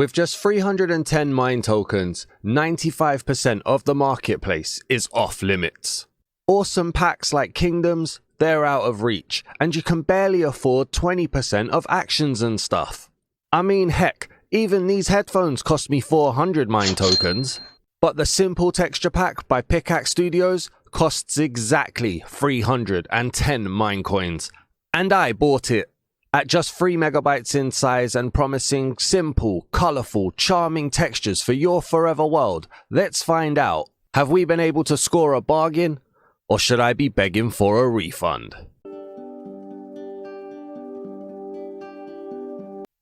With just 310 mine tokens, 95% of the marketplace is off limits. Awesome packs like Kingdoms, they're out of reach, and you can barely afford 20% of actions and stuff. I mean, heck, even these headphones cost me 400 mine tokens. But the simple texture pack by Pickaxe Studios costs exactly 310 minecoins. And I bought it. At just 3 megabytes in size and promising simple, colourful, charming textures for your forever world, let's find out. Have we been able to score a bargain? Or should I be begging for a refund?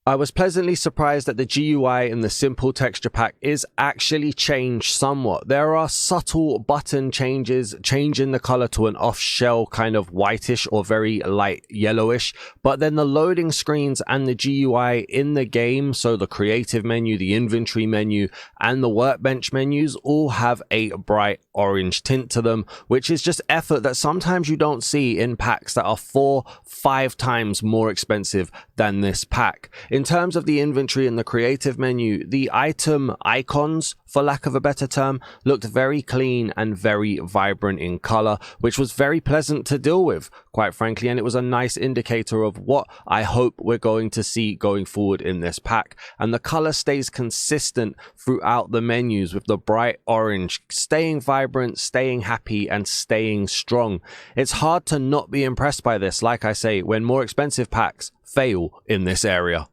I was pleasantly surprised that the GUI in the simple texture pack is actually changed somewhat. There are subtle button changes, changing the color to an off-shell kind of whitish or very light yellowish, but then the loading screens and the GUI in the game, so the creative menu, the inventory menu, and the workbench menus all have a bright orange tint to them, which is just effort that sometimes you don't see in packs that are 4-5 times more expensive than this pack. In terms of the inventory and the creative menu, the item icons, for lack of a better term, looked very clean and very vibrant in color, which was very pleasant to deal with, quite frankly, and it was a nice indicator of what I hope we're going to see going forward in this pack. And the color stays consistent throughout the menus, with the bright orange staying vibrant, staying happy, and staying strong. It's hard to not be impressed by this, like I say, when more expensive packs fail in this area.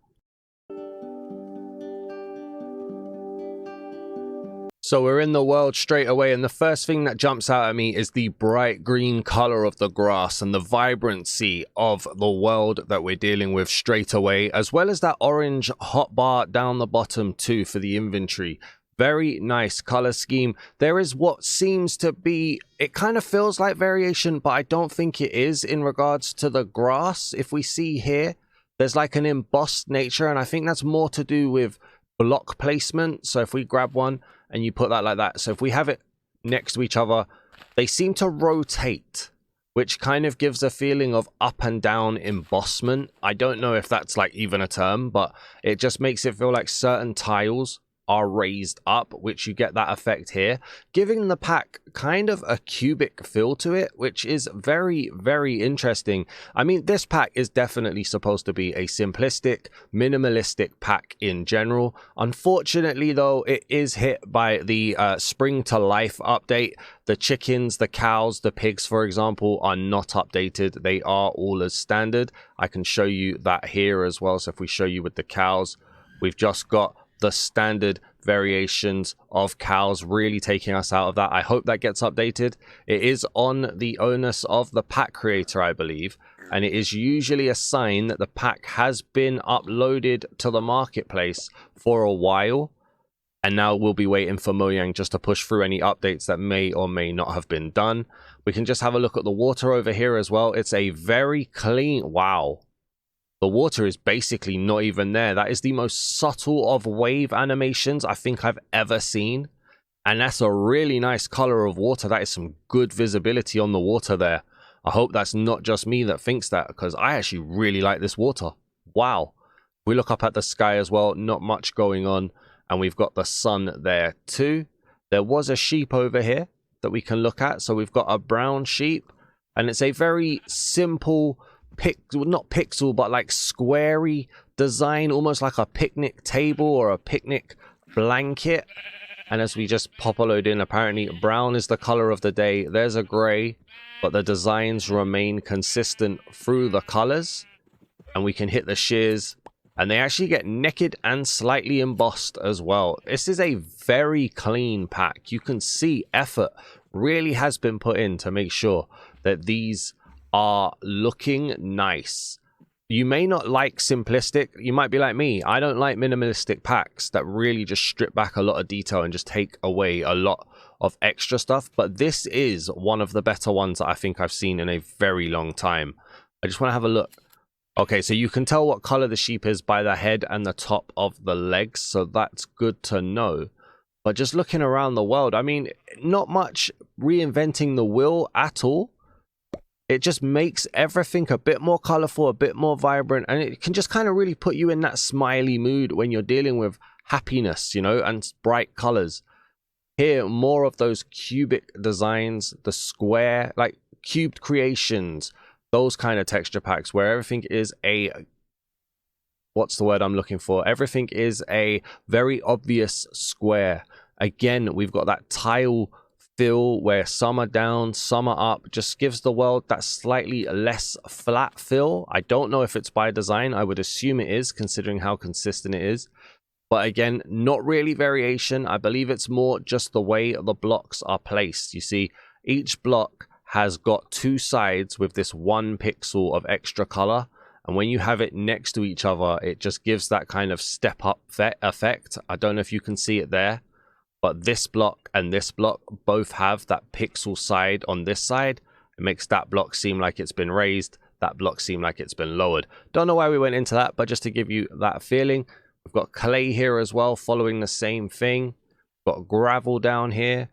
So we're in the world straight away, and the first thing that jumps out at me is the bright green color of the grass and the vibrancy of the world that we're dealing with straight away, as well as that orange hotbar down the bottom too for the inventory. Very nice color scheme. There is what seems to be, it kind of feels like variation, but I don't think it is in regards to the grass. If we see here, there's like an embossed nature, and I think that's more to do with block placement. So if we grab one and you put that like that, so if we have it next to each other, they seem to rotate, which kind of gives a feeling of up and down embossment. I don't know if that's like even a term, but it just makes it feel like certain tiles are raised up, which you get that effect here, giving the pack kind of a cubic feel to it, which is very, very interesting. I mean, this pack is definitely supposed to be a simplistic, minimalistic pack in general. Unfortunately, though, it is hit by the Spring to Life update. The chickens, the cows, the pigs, for example, are not updated. They are all as standard. I can show you that here as well. So if we show you with the cows, we've just got the standard variations of cows, really taking us out of that. I hope that gets updated. It is on the onus of the pack creator, I believe, and it is usually a sign that the pack has been uploaded to the marketplace for a while, and now we'll be waiting for Mojang just to push through any updates that may or may not have been done. We can just have a look at the water over here as well. It's a very clean, wow. The water is basically not even there. That is the most subtle of wave animations I think I've ever seen. And that's a really nice color of water. That is some good visibility on the water there. I hope that's not just me that thinks that, because I actually really like this water. Wow. We look up at the sky as well. Not much going on. And we've got the sun there too. There was a sheep over here that we can look at. So we've got a brown sheep. And it's a very simple, not pixel, but like squarey design, almost like a picnic table or a picnic blanket. And as we just pop a load in, apparently brown is the color of the day. There's a gray, but the designs remain consistent through the colors. And we can hit the shears, and they actually get naked and slightly embossed as well. This is a very clean pack. You can see effort really has been put in to make sure that these are looking nice. You may not like simplistic. You might be like me. I don't like minimalistic packs that really just strip back a lot of detail and just take away a lot of extra stuff. But this is one of the better ones that I think I've seen in a very long time. I just want to have a look. Okay, so you can tell what color the sheep is by the head and the top of the legs. So that's good to know. But just looking around the world, I mean, not much reinventing the wheel at all. It just makes everything a bit more colorful, a bit more vibrant, and it can just kind of really put you in that smiley mood when you're dealing with happiness, you know, and bright colors. Here, more of those cubic designs, the square, like cubed creations, those kind of texture packs where everything is a, what's the word I'm looking for? Everything is a very obvious square. Again, we've got that tile feel where some are down, some are up, just gives the world that slightly less flat feel. I don't know if it's by design. I would assume it is, considering how consistent it is. But again, not really variation. I believe it's more just the way the blocks are placed. You see, each block has got two sides with this 1 pixel of extra color. And when you have it next to each other, it just gives that kind of step up effect. I don't know if you can see it there, but this block and this block both have that pixel side on this side. It makes that block seem like it's been raised, that block seem like it's been lowered. Don't know why we went into that, but just to give you that feeling. We've got clay here as well, following the same thing. We've got gravel down here.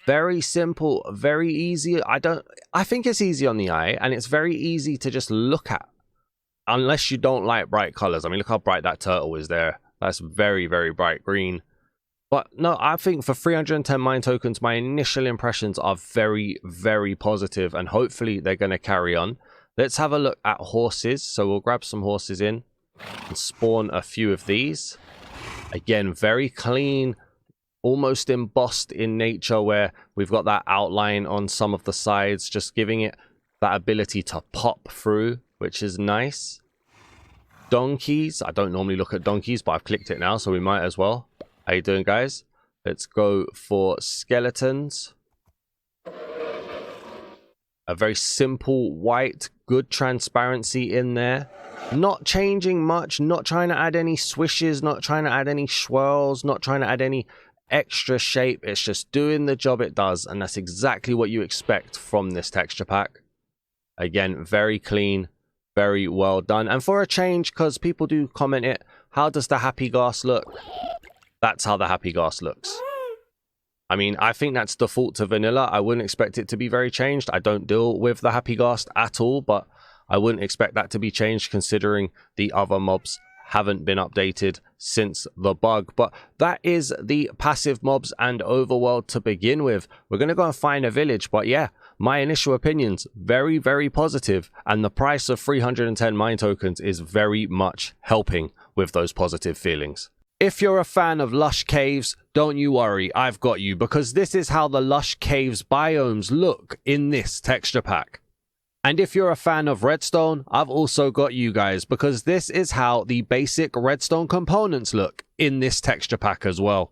Very simple, very easy. I think it's easy on the eye, and it's very easy to just look at. Unless you don't like bright colors. I mean, look how bright that turtle is there. That's very, very bright green. But no, I think for 310 mine tokens, my initial impressions are very, very positive, and hopefully they're going to carry on. Let's have a look at horses. So we'll grab some horses in and spawn a few of these. Again, very clean, almost embossed in nature, where we've got that outline on some of the sides, just giving it that ability to pop through, which is nice. Donkeys. I don't normally look at donkeys, but I've clicked it now, so we might as well. How you doing, guys? Let's go for skeletons. A very simple white, good transparency in there. Not changing much, not trying to add any swishes, not trying to add any swirls, not trying to add any extra shape. It's just doing the job it does, and that's exactly what you expect from this texture pack. Again, very clean, very well done. And for a change, because people do comment it, how does the happy ghast look? That's how the happy ghast looks. I mean, I think that's default to vanilla. I wouldn't expect it to be very changed. I don't deal with the happy ghast at all, but I wouldn't expect that to be changed considering the other mobs haven't been updated since the bug. But that is the passive mobs and overworld to begin with. We're going to go and find a village, but yeah, my initial opinions, very, very positive, and the price of 310 mine tokens is very much helping with those positive feelings. If you're a fan of lush caves, don't you worry, I've got you, because this is how the lush caves biomes look in this texture pack. And if you're a fan of redstone, I've also got you guys, because this is how the basic redstone components look in this texture pack as well.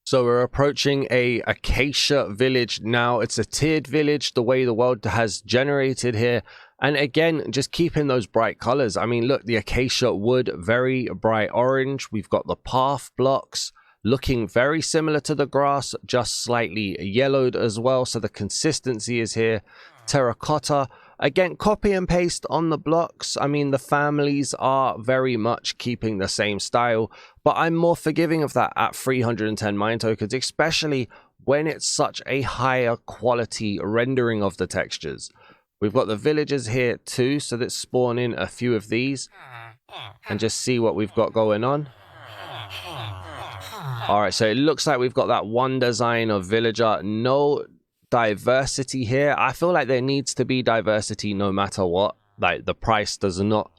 So we're approaching a acacia village now. It's a tiered village, the way the world has generated here. And again, just keeping those bright colors. I mean, look, the acacia wood, very bright orange. We've got the path blocks looking very similar to the grass, just slightly yellowed as well. So the consistency is here. Terracotta. Again, copy and paste on the blocks. I mean, the families are very much keeping the same style, but I'm more forgiving of that at 310 mine tokens, especially when it's such a higher quality rendering of the textures. We've got the villagers here too, so let's spawn in a few of these and just see what we've got going on. All right, so it looks like we've got that one design of villager. No diversity here. I feel like there needs to be diversity no matter what. Like, the price does not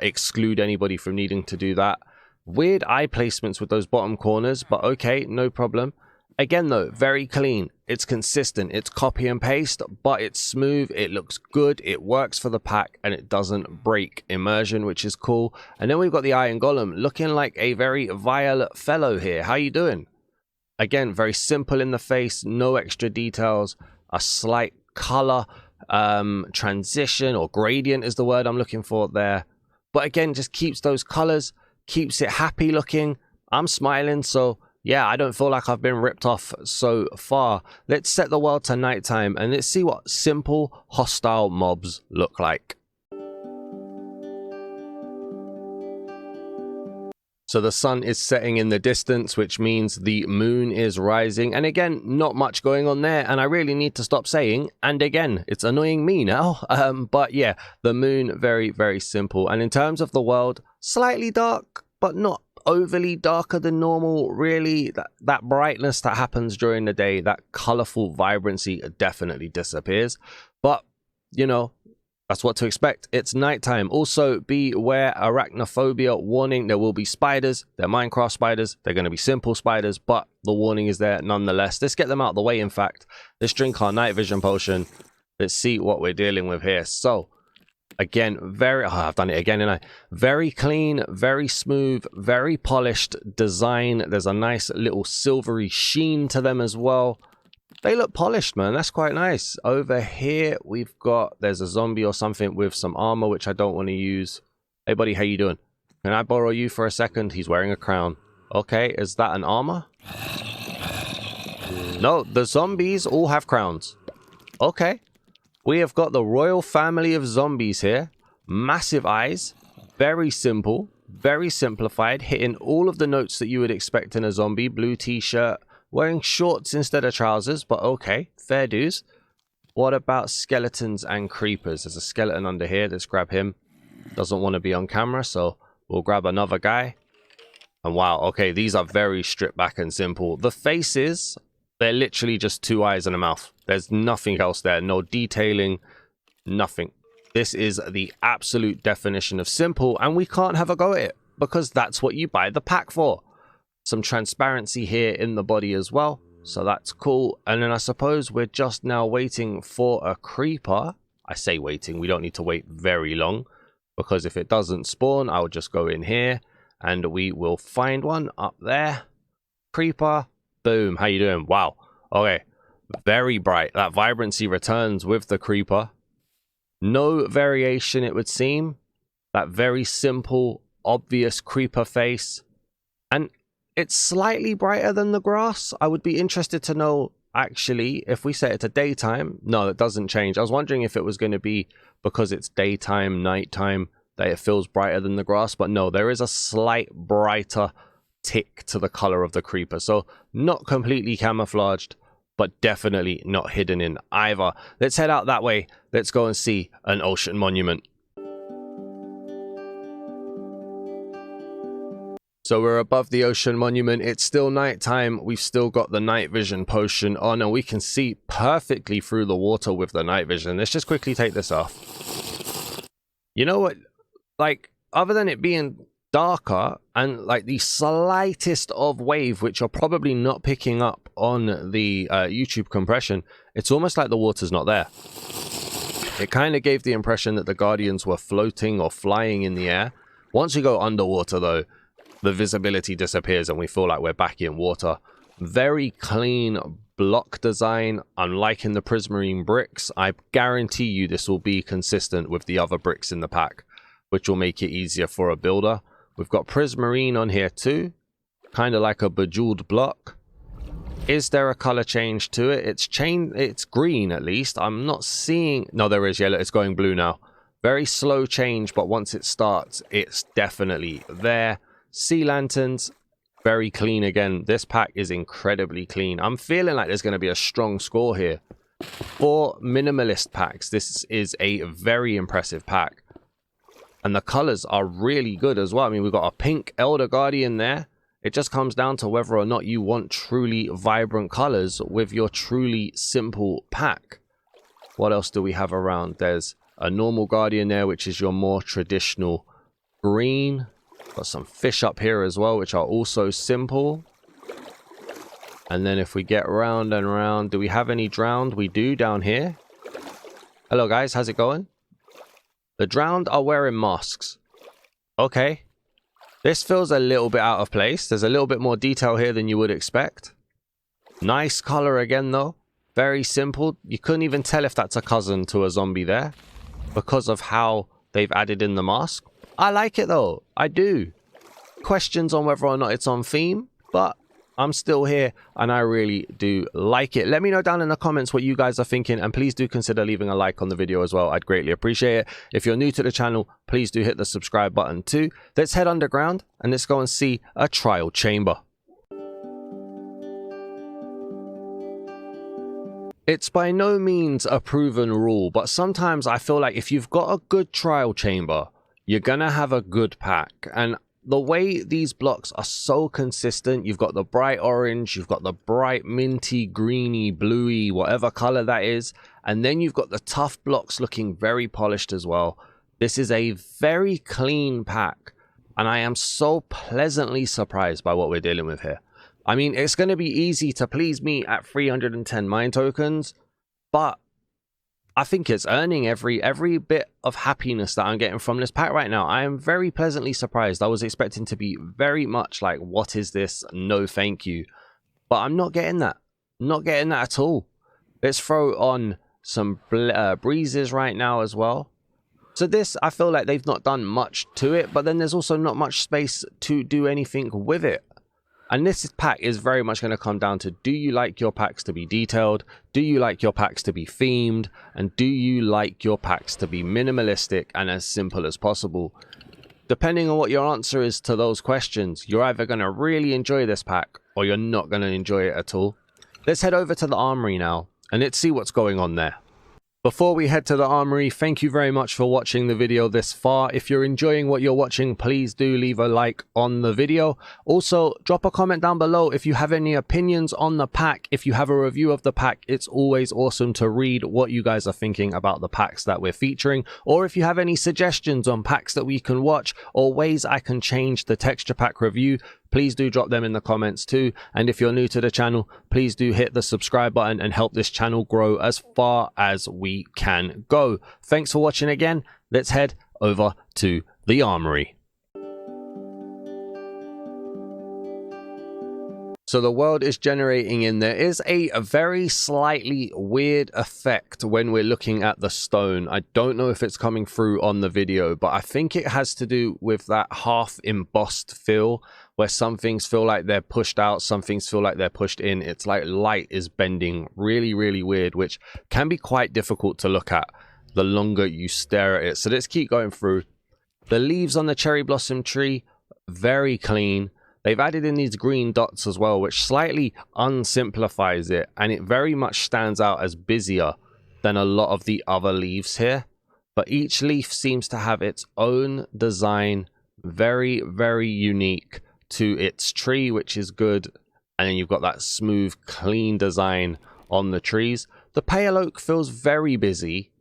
exclude anybody from needing to do that. Weird eye placements with those bottom corners, but okay, no problem. Again though, very clean. It's consistent. It's copy and paste, but it's smooth. It looks good. It works for the pack, and it doesn't break immersion, which is cool. And then we've got the iron golem looking like a very violet fellow here. How you doing? Again, very simple in the face, no extra details, a slight color transition, or gradient is the word I'm looking for there. But again, just keeps those colors, keeps it happy looking. I'm smiling, so yeah, I don't feel like I've been ripped off so far. Let's set the world to nighttime and let's see what simple hostile mobs look like. So the sun is setting in the distance, which means the moon is rising. And again, not much going on there. And I really need to stop saying, and again, it's annoying me now. But yeah, the moon, very, very simple. And in terms of the world, slightly dark, but not overly darker than normal. Really, that brightness that happens during the day, that colorful vibrancy definitely disappears. But, you know, that's what to expect. It's nighttime. Also, beware arachnophobia. Warning, there will be spiders. They're Minecraft spiders. They're going to be simple spiders, but the warning is there nonetheless. Let's get them out of the way, in fact. Let's drink our night vision potion. Let's see what we're dealing with here. So, again, I've done it again, and I very clean, very smooth, very polished design. There's a nice little silvery sheen to them as well. They look polished, man. That's quite nice. Over here, there's a zombie or something with some armor, which I don't want to use. Hey, buddy, how you doing? Can I borrow you for a second? He's wearing a crown. Okay, is that an armor? No, the zombies all have crowns. Okay. We have got the royal family of zombies here. Massive eyes. Very simple. Very simplified. Hitting all of the notes that you would expect in a zombie. Blue t-shirt. Wearing shorts instead of trousers, but okay, fair dues. What about skeletons and creepers? There's a skeleton under here. Let's grab him. Doesn't want to be on camera, so we'll grab another guy. And wow, okay, these are very stripped back and simple. The faces, they're literally just 2 eyes and a mouth. There's nothing else there. No detailing, nothing. This is the absolute definition of simple, and we can't have a go at it because that's what you buy the pack for. Some transparency here in the body as well, so that's cool. And then I suppose we're just now waiting for a creeper. I say waiting, we don't need to wait very long, because if it doesn't spawn, I'll just go in here and we will find one up there. Creeper, boom. How you doing? Wow. Okay, very bright. That vibrancy returns with the creeper. No variation, it would seem. That very simple, obvious creeper face. And it's slightly brighter than the grass. I would be interested to know, actually, if we set it to daytime. No, it doesn't change. I was wondering if it was going to be because it's daytime, nighttime, that it feels brighter than the grass. But no, there is a slight brighter tick to the color of the creeper. So not completely camouflaged, but definitely not hidden in either. Let's head out that way. Let's go and see an ocean monument. So we're above the ocean monument. It's still nighttime. We've still got the night vision potion on, and we can see perfectly through the water with the night vision. Let's just quickly take this off. You know what? Like, other than it being darker and like the slightest of wave, which you're probably not picking up on the YouTube compression, it's almost like the water's not there. It kind of gave the impression that the Guardians were floating or flying in the air. Once we go underwater, though, the visibility disappears and we feel like we're back in water. Very clean block design, unlike in the prismarine bricks. I guarantee you this will be consistent with the other bricks in the pack, which will make it easier for a builder. We've got prismarine on here too, kind of like a bejeweled block. Is there a color change to it? It's green at least. I'm not seeing... No, there is yellow. It's going blue now. Very slow change, but once it starts, it's definitely there. Sea lanterns, very clean again. This pack is incredibly clean. I'm feeling like there's going to be a strong score here. For minimalist packs, this is a very impressive pack. And the colors are really good as well. I mean, we've got a pink Elder Guardian there. It just comes down to whether or not you want truly vibrant colors with your truly simple pack. What else do we have around? There's a normal Guardian there, which is your more traditional green. Got some fish up here as well, which are also simple. And then if we get round and round, do we have any drowned? We do down here. Hello guys, how's it going? The drowned are wearing masks. Okay. This feels a little bit out of place. There's a little bit more detail here than you would expect. Nice color again though. Very simple. You couldn't even tell if that's a cousin to a zombie there, because of how they've added in the mask. I like it though. I do. Questions on whether or not it's on theme, but I'm still here and I really do like it. Let me know down in the comments what you guys are thinking, and please do consider leaving a like on the video as well. I'd greatly appreciate it. If you're new to the channel, please do hit the subscribe button too. Let's head underground and let's go and see a trial chamber. It's by no means a proven rule, but sometimes I feel like if you've got a good trial chamber, you're gonna have a good pack. And the way these blocks are so consistent, you've got the bright orange, you've got the bright minty, greeny, bluey, whatever color that is, and then you've got the tough blocks looking very polished as well. This is a very clean pack, and I am so pleasantly surprised by what we're dealing with here. I mean, it's going to be easy to please me at 310 mine tokens, but I think it's earning every bit of happiness that I'm getting from this pack right now. I am very pleasantly surprised. I was expecting to be very much like, what is this? No, thank you. But I'm not getting that. Not getting that at all. Let's throw on some breezes right now as well. So this, I feel like they've not done much to it, but then there's also not much space to do anything with it. And this pack is very much going to come down to, do you like your packs to be detailed? Do you like your packs to be themed? And do you like your packs to be minimalistic and as simple as possible? Depending on what your answer is to those questions, you're either going to really enjoy this pack or you're not going to enjoy it at all. Let's head over to the Armoury now and let's see what's going on there. Before we head to the Armoury, thank you very much for watching the video this far. If you're enjoying what you're watching, please do leave a like on the video. Also, drop a comment down below if you have any opinions on the pack. If you have a review of the pack, it's always awesome to read what you guys are thinking about the packs that we're featuring. Or if you have any suggestions on packs that we can watch or ways I can change the texture pack review, please do drop them in the comments too. And if you're new to the channel, please do hit the subscribe button and help this channel grow as far as we can go. Thanks for watching again. Let's head over to the Armoury. So the world is generating in. There is a very slightly weird effect when we're looking at the stone. I don't know if it's coming through on the video, but I think it has to do with that half embossed feel, where some things feel like they're pushed out, some things feel like they're pushed in. It's like light is bending really, really weird, which can be quite difficult to look at the longer you stare at it. So let's keep going through. The leaves on the cherry blossom tree, very clean. They've added in these green dots as well, which slightly unsimplifies it, and it very much stands out as busier than a lot of the other leaves here. But each leaf seems to have its own design, very, very unique to its tree, which is good. And then you've got that smooth, clean design on the trees. The pale oak feels very busy,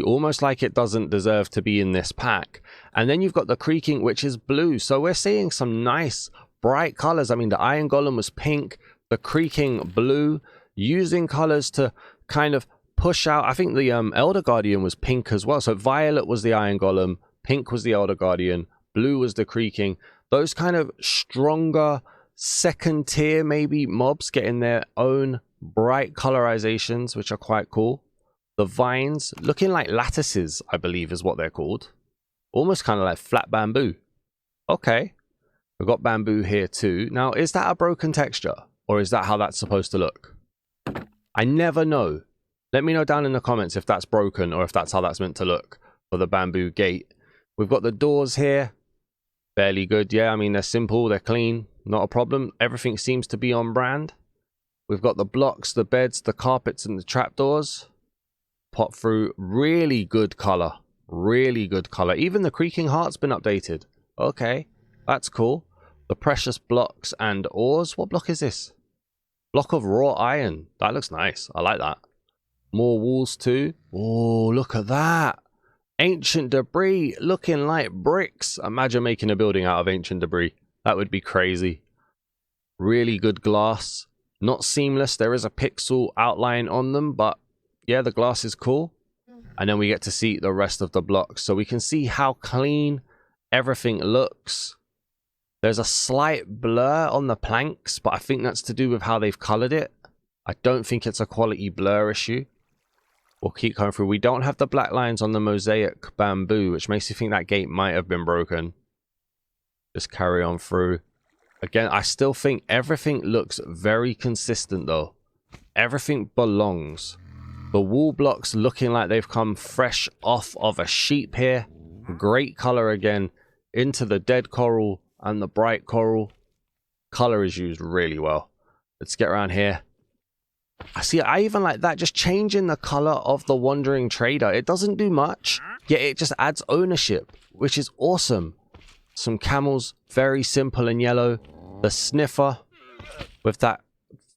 almost like it doesn't deserve to be in this pack. And then you've got the creaking, which is blue. So we're seeing some nice bright colors. I mean, the iron golem was pink, the creaking blue, using colors to kind of push out. I think the elder guardian was pink as well. So violet was the iron golem, pink was the elder guardian, blue was the creaking. Those kind of stronger second tier maybe mobs getting their own bright colorizations, which are quite cool. The vines looking like lattices, I believe is what they're called. Almost kind of like flat bamboo. Okay. We've got bamboo here too. Now, is that a broken texture? Or is that how that's supposed to look? I never know. Let me know down in the comments if that's broken or if that's how that's meant to look for the bamboo gate. We've got the doors here. Fairly good. Yeah, I mean, they're simple. They're clean. Not a problem. Everything seems to be on brand. We've got the blocks, the beds, the carpets, and the trapdoors. Pop through. Really good color. Really good color. Even the creaking heart's been updated. Okay, that's cool. The precious blocks and ores. What block is this? Block of raw iron. That looks nice. I like that. More walls too. Oh, look at that. Ancient debris looking like bricks. Imagine making a building out of ancient debris. That would be crazy. Really good glass. Not seamless. There is a pixel outline on them, but yeah, the glass is cool. And then we get to see the rest of the blocks. So we can see how clean everything looks. There's a slight blur on the planks, but I think that's to do with how they've colored it. I don't think it's a quality blur issue. We'll keep going through. We don't have the black lines on the mosaic bamboo, which makes you think that gate might have been broken. Just carry on through. Again, I still think everything looks very consistent though. Everything belongs. The wall blocks looking like they've come fresh off of a sheep here. Great color again. Into the dead coral and the bright coral. Color is used really well. Let's get around here. I even like that, just changing the color of the wandering trader. It doesn't do much, yet it just adds ownership, which is awesome. Some camels, very simple and yellow. The sniffer with that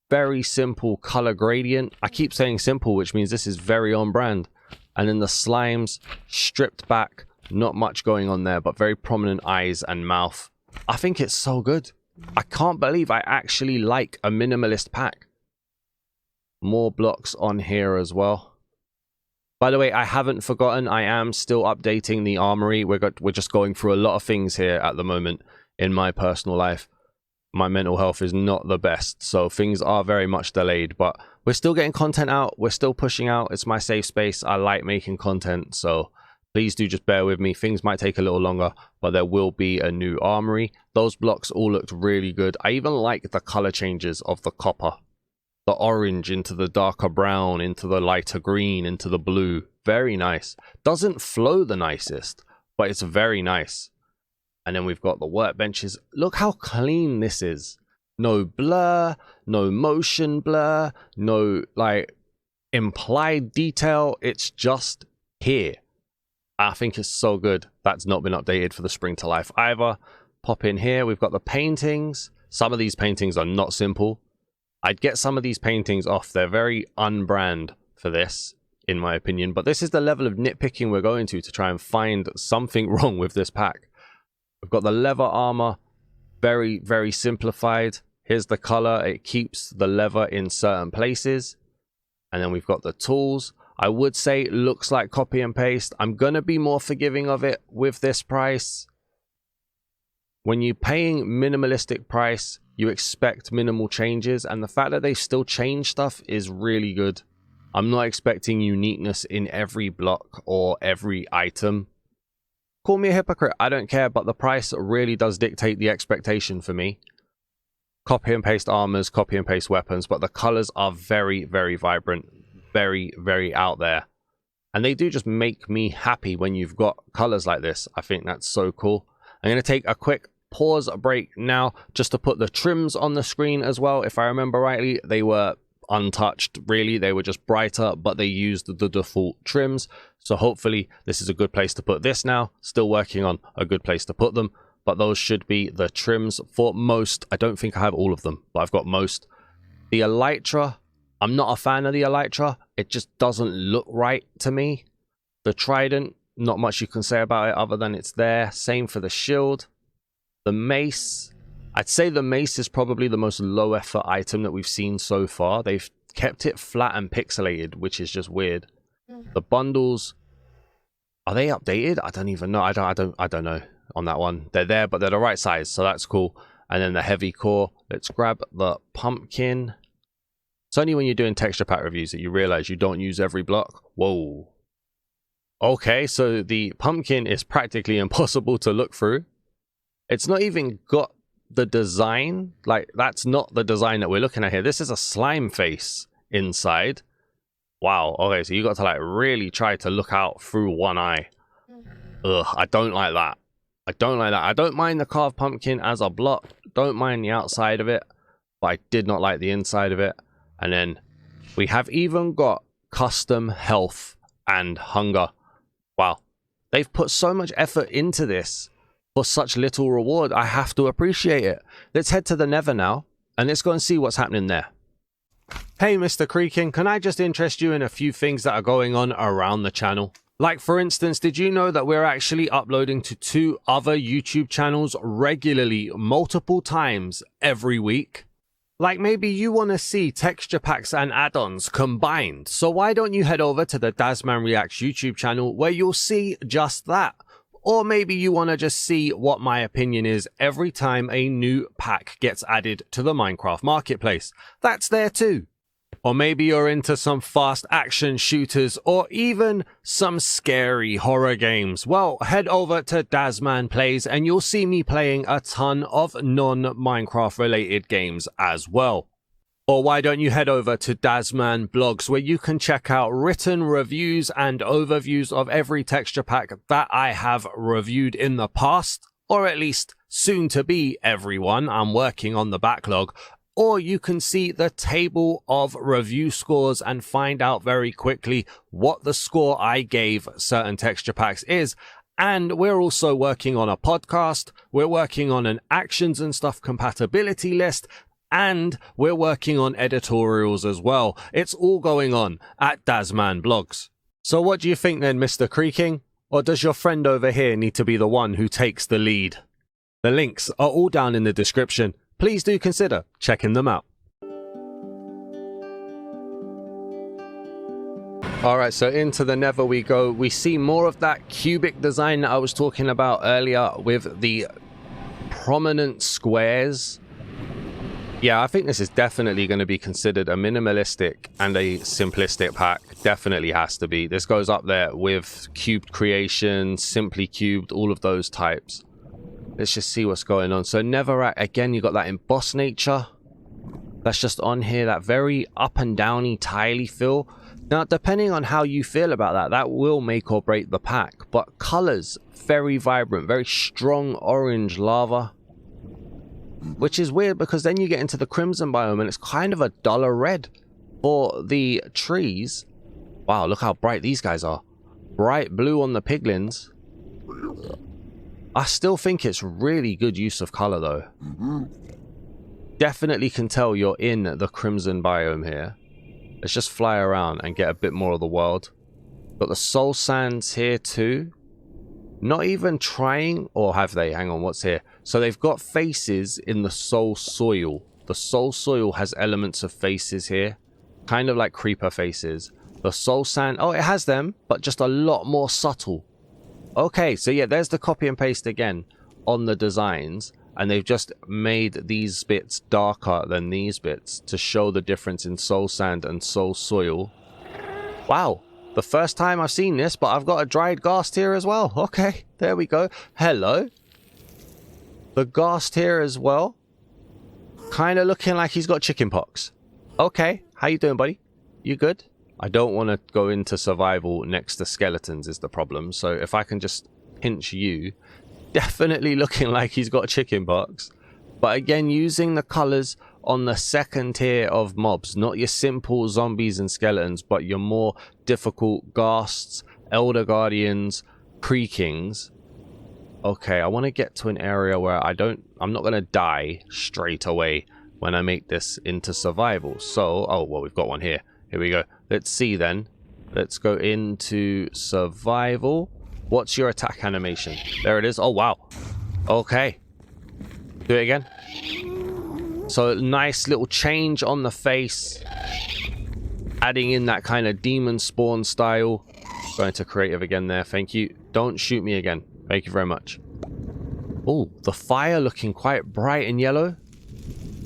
very simple color gradient. I keep saying simple, which means this is very on brand. And then the slimes, stripped back, not much going on there, but very prominent eyes and mouth. I think it's so good. I can't believe I actually like a minimalist pack. More blocks on here as well. By the way, I haven't forgotten, I am still updating the armory. We're just going through a lot of things here at the moment in my personal life. My mental health is not the best, so things are very much delayed, but we're still getting content out. We're still pushing out. It's my safe space. I like making content, so please do just bear with me. Things might take a little longer, but there will be a new armory. Those blocks all looked really good. I even like the color changes of the copper. The orange into the darker brown, into the lighter green, into the blue. Very nice. Doesn't flow the nicest, but it's very nice. And then we've got the workbenches. Look how clean this is. No blur, no motion blur, no like implied detail. It's just here. I think it's so good. That's not been updated for the Spring to Life either. Pop in here. We've got the paintings. Some of these paintings are not simple. I'd get some of these paintings off. They're very unbrand for this, in my opinion. But this is the level of nitpicking we're going to try and find something wrong with this pack. We've got the leather armor. Very, very simplified. Here's the color. It keeps the leather in certain places. And then we've got the tools. I would say it looks like copy and paste. I'm going to be more forgiving of it with this price. When you're paying minimalistic price, you expect minimal changes, and the fact that they still change stuff is really good. I'm not expecting uniqueness in every block or every item. Call me a hypocrite, I don't care, but the price really does dictate the expectation for me. Copy and paste armors, copy and paste weapons, but the colors are very, very vibrant, very, very out there. And they do just make me happy when you've got colors like this. I think that's so cool. I'm going to take a quick pause break now just to put the trims on the screen as well. If I remember rightly, they were untouched, really. They were just brighter, but they used the default trims. So hopefully this is a good place to put this now. Still working on a good place to put them, but those should be the trims for most. I don't think I have all of them, but I've got most. The elytra, I'm not a fan of the elytra. It just doesn't look right to me. The trident, not much you can say about it other than it's there. Same for the shield. The mace, I'd say the mace is probably the most low effort item that we've seen so far. They've kept it flat and pixelated, which is just weird. The bundles, are they updated? I don't even know. I don't know on that one. They're there, but they're the right size, so that's cool. And then the heavy core. Let's grab the pumpkin. It's only when you're doing texture pack reviews that you realize you don't use every block. Whoa. Okay, so the pumpkin is practically impossible to look through. It's not even got the design. Like, that's not the design that we're looking at here. This is a slime face inside. Wow. Okay, so you got to like really try to look out through one eye. Ugh, I don't like that. I don't like that. I don't mind the carved pumpkin as a block. Don't mind the outside of it. But I did not like the inside of it. And then we have even got custom health and hunger. Wow. They've put so much effort into this for such little reward. I have to appreciate it. Let's head to the Nether now, and let's go and see what's happening there. Hey, Mr. Creaking, can I just interest you in a few things that are going on around the channel? Like, for instance, did you know that we're actually uploading to 2 other YouTube channels regularly, multiple times every week? Like, maybe you want to see texture packs and add-ons combined, so why don't you head over to the Dasman Reacts YouTube channel where you'll see just that? Or maybe you want to just see what my opinion is every time a new pack gets added to the Minecraft marketplace. That's there too. Or maybe you're into some fast action shooters or even some scary horror games. Well, head over to Dazman Plays and you'll see me playing a ton of non-Minecraft related games as well. Or why don't you head over to Dazman Blogs, where you can check out written reviews and overviews of every texture pack that I have reviewed in the past, or at least soon to be everyone. I'm working on the backlog. Or you can see the table of review scores and find out very quickly what the score I gave certain texture packs is. And we're also working on a podcast. We're working on an actions and stuff compatibility list. And we're working on editorials as well. It's all going on at Dazman Blogs. So what do you think then, Mr. Creaking? Or does your friend over here need to be the one who takes the lead? The links are all down in the description. Please do consider checking them out. Alright, so into the Nether we go. We see more of that cubic design that I was talking about earlier with the prominent squares. Yeah, I think this is definitely going to be considered a minimalistic and a simplistic pack. Definitely has to be. This goes up there with cubed creation, simply cubed, all of those types. Let's just see what's going on. So Netherrack, again, you got that embossed nature. That's just on here, that very up and downy, tiley feel. Now, depending on how you feel about that, that will make or break the pack. But colors, very vibrant, very strong orange lava. Which is weird because then you get into the crimson biome and it's kind of a duller red for the trees. Wow, look how bright these guys are. Bright blue on the piglins. I still think it's really good use of color though. Definitely can tell you're in the crimson biome here. Let's just fly around and get a bit more of the world. Got the soul sands here too. Not even trying, or have they? Hang on, what's here? So they've got faces in the soul soil. The soul soil has elements of faces here. Kind of like creeper faces. The soul sand, oh, it has them, but just a lot more subtle. Okay, so yeah, there's the copy and paste again on the designs. And they've just made these bits darker than these bits to show the difference in soul sand and soul soil. Wow. The first time I've seen this, but I've got a dried ghast here as well. Okay, there we go. Hello. The ghast here as well. Kind of looking like he's got chickenpox. Okay, how you doing, buddy? You good? I don't want to go into survival next to skeletons is the problem. So if I can just pinch you. Definitely looking like he's got chickenpox. But again, using the colors on the second tier of mobs, not your simple zombies and skeletons, but your more difficult ghasts, elder guardians, creakings. Okay, I want to get to an area where I'm not going to die straight away when I make this into survival. So, oh, well, we've got one here. Here we go. Let's see then. Let's go into survival. What's your attack animation? There it is. Oh, wow. Okay. Do it again. So nice little change on the face. Adding in that kind of demon spawn style. Going to creative again there. Thank you. Don't shoot me again. Thank you very much. Oh, the fire looking quite bright and yellow.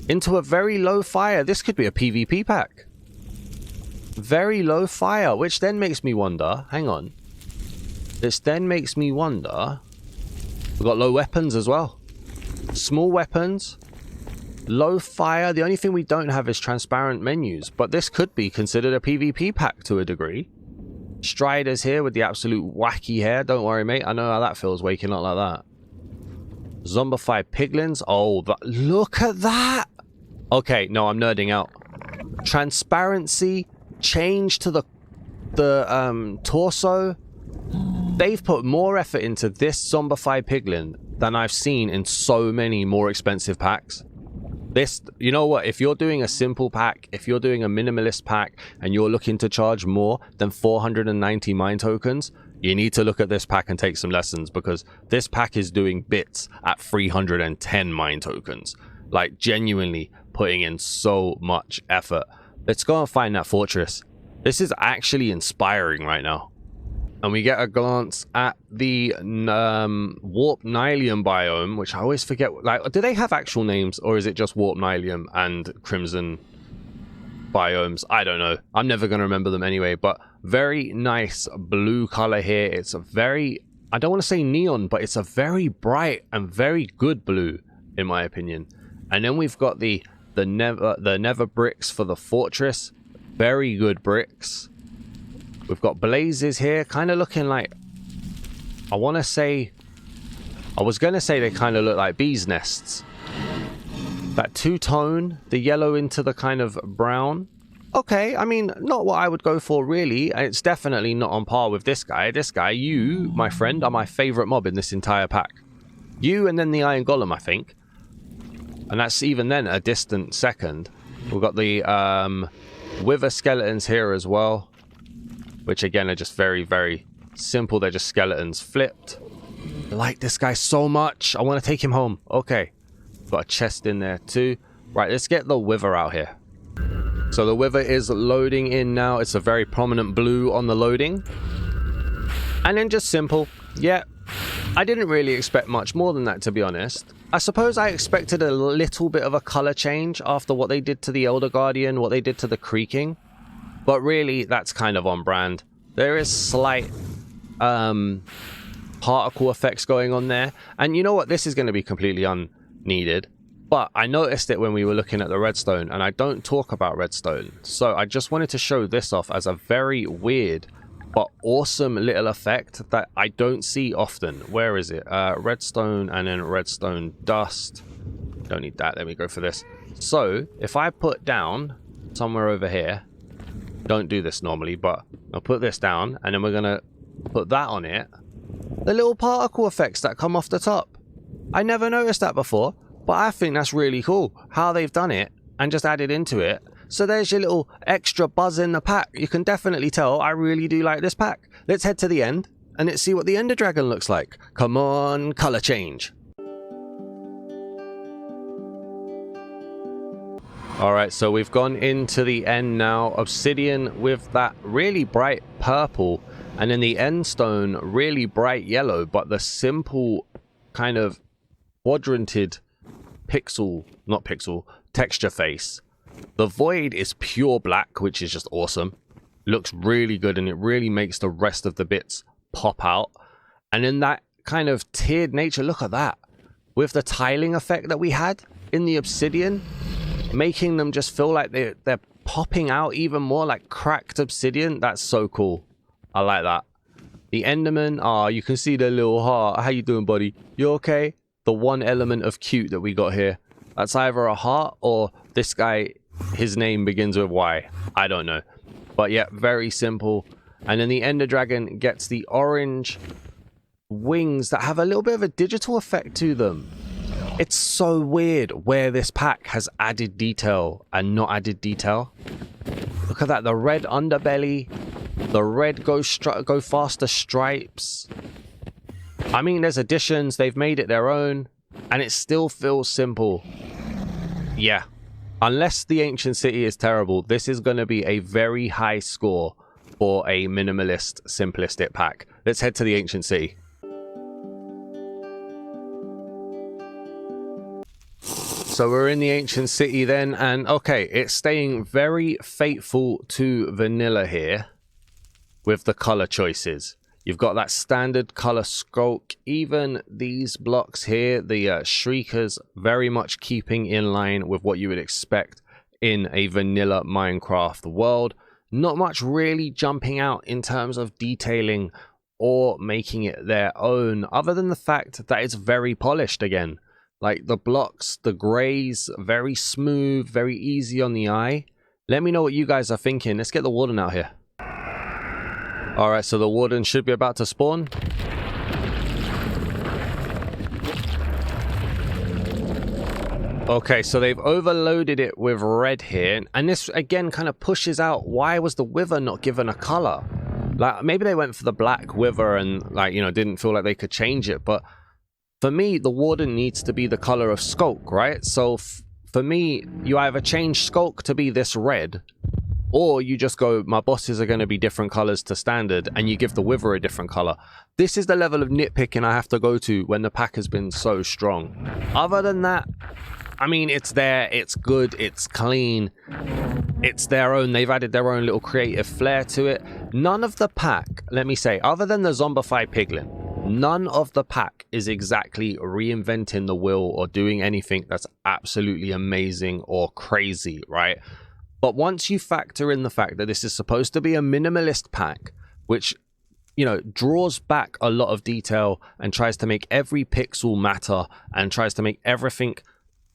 Into a very low fire. This could be a PvP pack. Very low fire, which then makes me wonder. Hang on. This then makes me wonder. We've got low weapons as well. Small weapons. Low fire. The only thing we don't have is transparent menus. But this could be considered a PvP pack to a degree. Strider's here with the absolute wacky hair. Don't worry, mate. I know how that feels waking up like that. Zombified piglins. Oh, look at that. Okay, no, I'm nerding out. Transparency. Change to the torso. They've put more effort into this zombified piglin than I've seen in so many more expensive packs. This, you know what, if you're doing a simple pack, if you're doing a minimalist pack and you're looking to charge more than 490 mine tokens, you need to look at this pack and take some lessons, because this pack is doing bits at 310 mine tokens. Like, genuinely putting in so much effort. Let's go and find that fortress. This is actually inspiring right now. And we get a glance at the Warp Nylium biome, which I always forget. Like, do they have actual names, or is it just Warp Nylium and Crimson biomes. I don't know. I'm never going to remember them anyway, but very nice blue color here. It's a very, I don't want to say neon, but it's a very bright and very good blue, in my opinion. And then we've got the nether bricks for the fortress. Very good bricks. We've got blazes here, kind of looking like, I was going to say they kind of look like bees' nests. That two-tone, the yellow into the kind of brown. Okay, I mean, not what I would go for, really. It's definitely not on par with this guy. This guy, you, my friend, are my favorite mob in this entire pack. You and then the Iron Golem, I think. And that's even then a distant second. We've got the Wither skeletons here as well. Which, again, are just very, very simple. They're just skeletons flipped. I like this guy so much. I want to take him home. Okay. Got a chest in there too. Right, let's get the Wither out here. So the Wither is loading in now. It's a very prominent blue on the loading. And then just simple. Yeah, I didn't really expect much more than that, to be honest. I suppose I expected a little bit of a color change after what they did to the Elder Guardian, what they did to the Creaking. But really, that's kind of on brand. There is slight particle effects going on there. And you know what? This is going to be completely unneeded. But I noticed it when we were looking at the redstone. And I don't talk about redstone. So I just wanted to show this off as a very weird but awesome little effect that I don't see often. Where is it? Redstone and then redstone dust. Don't need that. Let me go for this. So if I put down somewhere over here. Don't do this normally, but I'll put this down and then we're going to put that on it. The little particle effects that come off the top. I never noticed that before, but I think that's really cool how they've done it and just added into it. So there's your little extra buzz in the pack. You can definitely tell I really do like this pack. Let's head to the end and let's see what the Ender Dragon looks like. Come on, color change. Alright, so we've gone into the end now. Obsidian with that really bright purple. And then the end stone, really bright yellow. But the simple kind of quadranted texture face. The void is pure black, which is just awesome. Looks really good and it really makes the rest of the bits pop out. And then that kind of tiered nature, look at that. With the tiling effect that we had in the obsidian. Making them just feel like they're popping out even more like cracked obsidian. That's so cool. I like that. The Enderman, you can see the little heart. How you doing, buddy? You okay? The one element of cute that we got here. That's either a heart or this guy, his name begins with Y. I don't know. But yeah, very simple. And then the Ender Dragon gets the orange wings that have a little bit of a digital effect to them. It's so weird where this pack has added detail and not added detail. Look at that, the red underbelly, the red go faster stripes. I mean, there's additions, they've made it their own, and it still feels simple. Yeah, unless the Ancient City is terrible, this is going to be a very high score for a minimalist, simplistic pack. Let's head to the Ancient City. So we're in the Ancient City then, and okay, it's staying very faithful to vanilla here with the color choices. You've got that standard color skulk, even these blocks here, the shriekers, very much keeping in line with what you would expect in a vanilla Minecraft world. Not much really jumping out in terms of detailing or making it their own, other than the fact that it's very polished again. Like the blocks, the grays, very smooth, very easy on the eye. Let me know what you guys are thinking. Let's get the Warden out here. Alright, so the Warden should be about to spawn. Okay, so they've overloaded it with red here. And this, again, kind of pushes out why was the Wither not given a color? Like, maybe they went for the black Wither and, like, you know, didn't feel like they could change it. But for me, the Warden needs to be the color of Skulk, right? So for me, you either change Skulk to be this red, or you just go, my bosses are going to be different colors to standard, and you give the Wither a different color. This is the level of nitpicking I have to go to when the pack has been so strong. Other than that, I mean, it's there, it's good, it's clean. It's their own. They've added their own little creative flair to it. None of the pack, let me say, other than the zombified piglin, none of the pack is exactly reinventing the wheel or doing anything that's absolutely amazing or crazy, right? But once you factor in the fact that this is supposed to be a minimalist pack, which, you know, draws back a lot of detail and tries to make every pixel matter and tries to make everything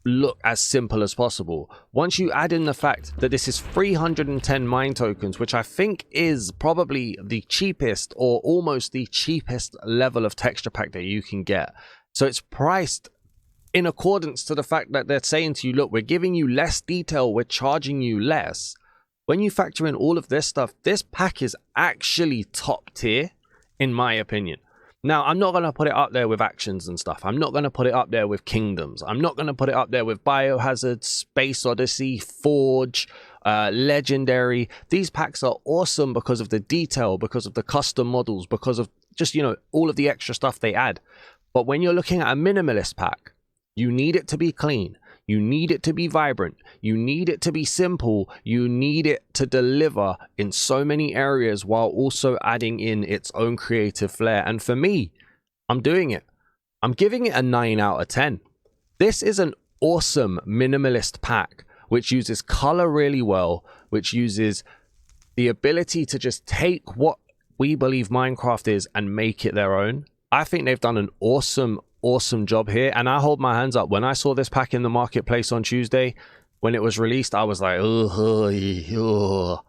look as simple as possible. Once you add in the fact that this is 310 mine tokens, which I think is probably the cheapest or almost the cheapest level of texture pack that you can get. So it's priced in accordance to the fact that they're saying to you, look, we're giving you less detail, we're charging you less. When you factor in all of this stuff, this pack is actually top tier, in my opinion. Now, I'm not going to put it up there with actions and stuff. I'm not going to put it up there with kingdoms. I'm not going to put it up there with Biohazard, Space Odyssey, Forge, Legendary. These packs are awesome because of the detail, because of the custom models, because of just, you know, all of the extra stuff they add. But when you're looking at a minimalist pack, you need it to be clean. You need it to be vibrant. You need it to be simple. You need it to deliver in so many areas while also adding in its own creative flair. And for me, I'm doing it. I'm giving it a 9 out of 10. This is an awesome minimalist pack, which uses color really well, which uses the ability to just take what we believe Minecraft is and make it their own. I think they've done an awesome job here, and I hold my hands up. When I saw this pack in the marketplace on Tuesday when it was released, I was like, ugh.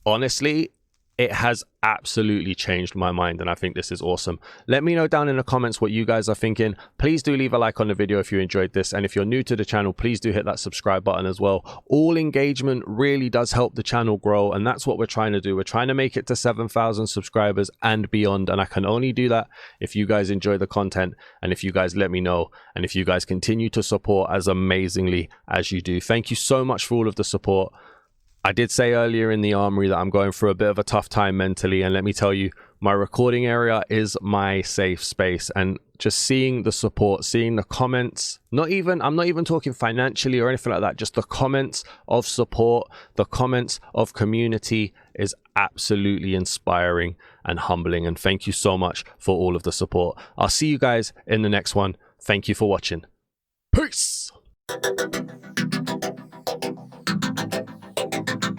Honestly, it has absolutely changed my mind, and I think this is awesome. Let me know down in the comments what you guys are thinking. Please do leave a like on the video if you enjoyed this, and if you're new to the channel, please do hit that subscribe button as well. All engagement really does help the channel grow, and that's what we're trying to do. We're trying to make it to 7,000 subscribers and beyond, and I can only do that if you guys enjoy the content, and if you guys let me know, and if you guys continue to support as amazingly as you do. Thank you so much for all of the support. I did say earlier in the Armoury that I'm going through a bit of a tough time mentally, and let me tell you, my recording area is my safe space, and just seeing the support, seeing the comments, I'm not even talking financially or anything like that, just the comments of support, the comments of community is absolutely inspiring and humbling, and thank you so much for all of the support. I'll see you guys in the next one. Thank you for watching. Peace!